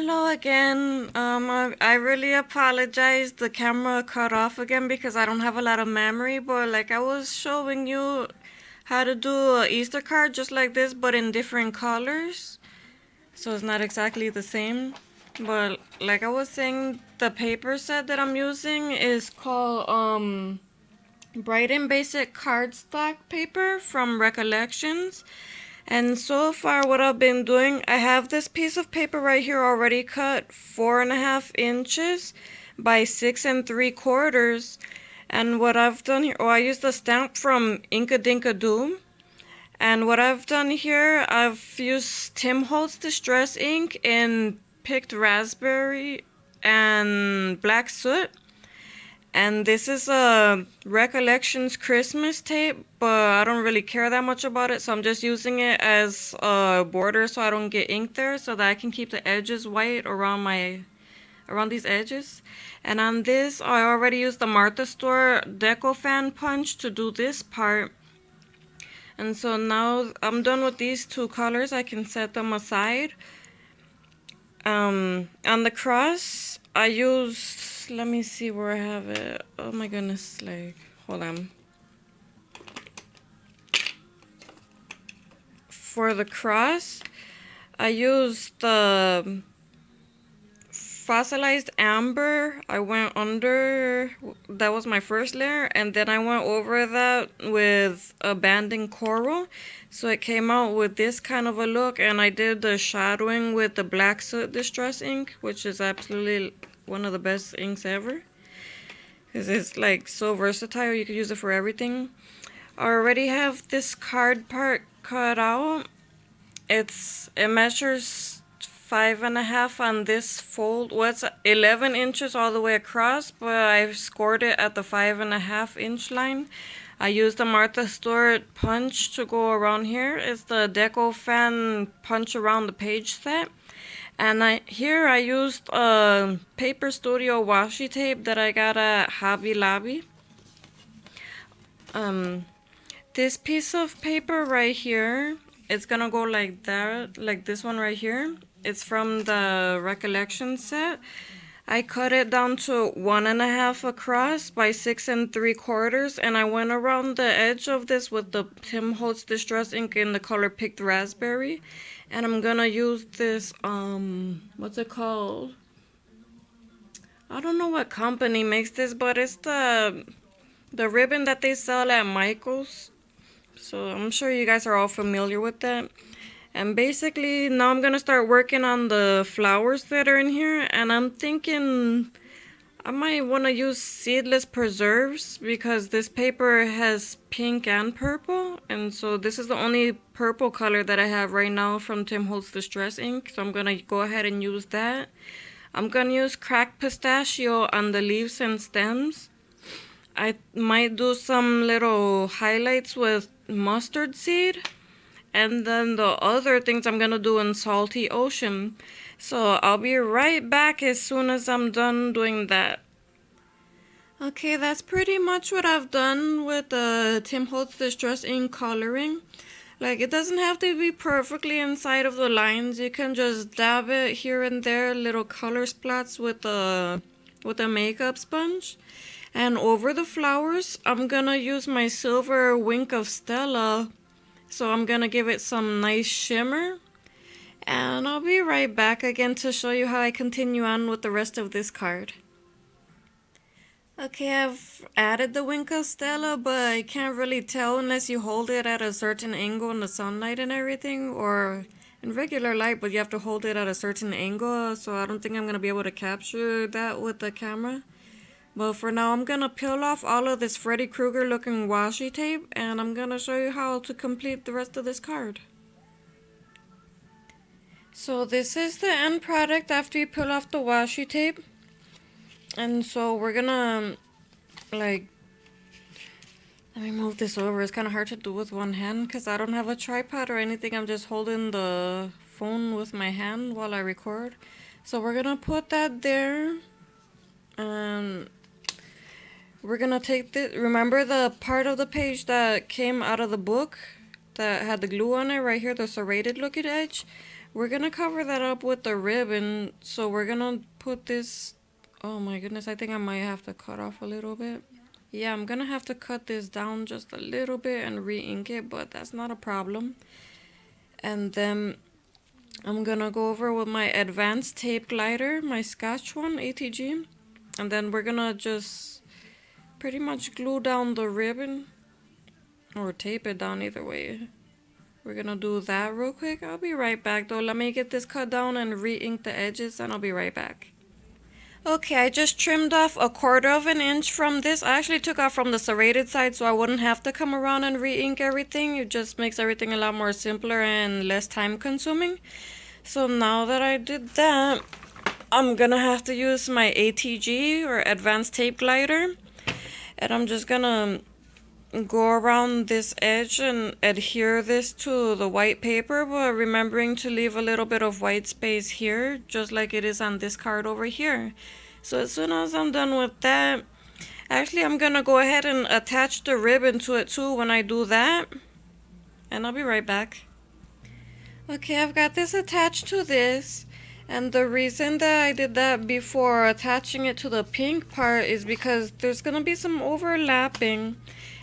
Hello again. I really apologize. The camera cut off again because I don't have a lot of memory, but like I was showing you how to do a Easter card just like this, but in different colors. So it's not exactly the same. But like I was saying, the paper set that I'm using is called Bright and Basic Cardstock paper from Recollections. And so far what I've been doing, I have this piece of paper right here already cut 4.5 inches by 6 3/4. And what I've done here, I used a stamp from Inka Dinka Doom. And what I've done here, I've used Tim Holtz Distress ink in picked raspberry and black soot. And this is a Recollections Christmas tape, but I don't really care that much about it, so I'm just using it as a border so I don't get ink there, so that I can keep the edges white around these edges. And on this, I already used the Martha Stewart Deco Fan Punch to do this part. And so now I'm done with these two colors. I can set them aside. On the cross, I used, let me see where I have it. Oh my goodness, like, hold on. For the cross, I used the fossilized amber. I went under, that was my first layer, and then I went over that with abandoned coral. So it came out with this kind of a look, and I did the shadowing with the black soot distress ink, which is absolutely one of the best inks ever. Because it's like so versatile, you could use it for everything. I already have this card part cut out. It measures 5.5 on this fold. Well, it's 11 inches all the way across, but I've scored it at the 5.5 inch line. I used the Martha Stewart punch to go around here. It's the Deco Fan punch around the page set. And here I used a Paper Studio washi tape that I got at Hobby Lobby. This piece of paper right here, it's gonna go like that, like this one right here. It's from the Recollection set. I cut it down to 1.5 across by 6 3/4, and I went around the edge of this with the Tim Holtz Distress ink in the color Picked Raspberry. And I'm gonna use this, what's it called? I don't know what company makes this, but it's the ribbon that they sell at Michael's. So I'm sure you guys are all familiar with that. And basically now I'm gonna start working on the flowers that are in here, and I'm thinking I might want to use seedless preserves because this paper has pink and purple, and so this is the only purple color that I have right now from Tim Holtz Distress ink, so I'm gonna go ahead and use that. I'm gonna use cracked pistachio on the leaves and stems. I might do some little highlights with mustard seed. And then the other things I'm gonna do in Salty Ocean. So I'll be right back as soon as I'm done doing that. Okay, that's pretty much what I've done with the Tim Holtz Distress ink coloring. Like, it doesn't have to be perfectly inside of the lines. You can just dab it here and there, little color splats with a makeup sponge. And over the flowers, I'm gonna use my silver Wink of Stella. So I'm gonna give it some nice shimmer. And I'll be right back again to show you how I continue on with the rest of this card. Okay, I've added the Wink of Stella, but I can't really tell unless you hold it at a certain angle in the sunlight and everything, or in regular light, but you have to hold it at a certain angle, so I don't think I'm gonna be able to capture that with the camera. But for now, I'm gonna peel off all of this Freddy Krueger looking washi tape, and I'm gonna show you how to complete the rest of this card. So this is the end product after you peel off the washi tape. And so we're gonna, like, let me move this over. It's kind of hard to do with one hand because I don't have a tripod or anything. I'm just holding the phone with my hand while I record. So we're gonna put that there. And we're gonna take this, remember the part of the page that came out of the book that had the glue on it right here, the serrated looking edge? we're gonna cover that up with the ribbon. So we're gonna put this, oh my goodness, I think I might have to cut off a little bit. Yeah, I'm gonna have to cut this down just a little bit and re-ink it, but that's not a problem. And then I'm gonna go over with my advanced tape glider, my Scotch one, ATG. And then we're gonna just pretty much glue down the ribbon, or tape it down, either way. We're gonna do that real quick. I'll be right back though. Let me get this cut down and re-ink the edges, and I'll be right back. Okay, I just trimmed off 1/4 inch from this. I actually took off from the serrated side so I wouldn't have to come around and re-ink everything. It just makes everything a lot more simpler and less time consuming. So now that I did that, I'm gonna have to use my ATG, or advanced tape glider, and I'm just gonna go around this edge and adhere this to the white paper, but remembering to leave a little bit of white space here, just like it is on this card over here. So as soon as I'm done with that, actually I'm gonna go ahead and attach the ribbon to it too when I do that, and I'll be right back. Okay, I've got this attached to this, and the reason that I did that before attaching it to the pink part is because there's gonna be some overlapping.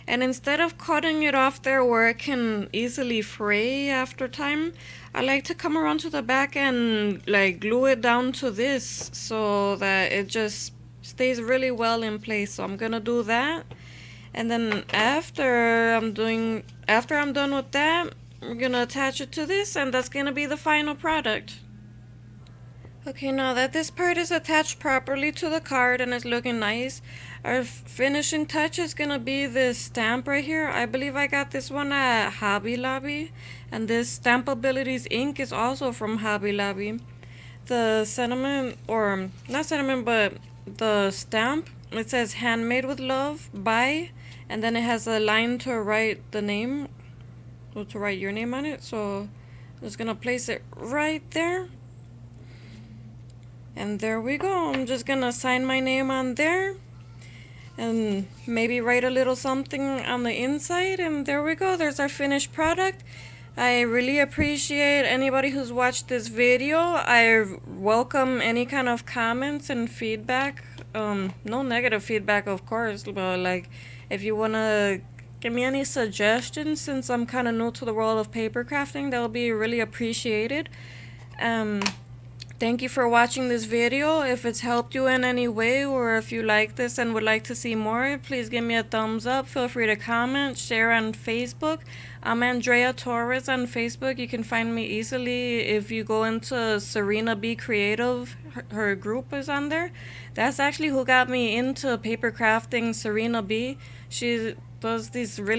And instead of cutting it off there where it can easily fray after time, I like to come around to the back and like glue it down to this so that it just stays really well in place. So I'm gonna do that. And then after I'm done with that, we're gonna attach it to this, and that's gonna be the final product. Okay, now that this part is attached properly to the card and it's looking nice, our finishing touch is gonna be this stamp right here. I believe I got this one at Hobby Lobby, and this Stampabilities ink is also from Hobby Lobby. The sentiment, or not sentiment, but the stamp, it says handmade with love by, and then it has a line to write the name, or to write your name on it. So I'm just gonna place it right there. And there we go. I'm just gonna sign my name on there and maybe write a little something on the inside, and there we go. There's our finished product. I really appreciate anybody who's watched this video. I welcome any kind of comments and feedback. No negative feedback, of course, but like if you wanna give me any suggestions, since I'm kind of new to the world of paper crafting, that will be really appreciated. Thank you for watching this video. If it's helped you in any way, or if you like this and would like to see more, please give me a thumbs up. Feel free to comment, share on Facebook. I'm Andrea Torres on Facebook. You can find me easily if you go into Serena B Creative. Her group is on there. That's actually who got me into paper crafting, Serena B. She does these really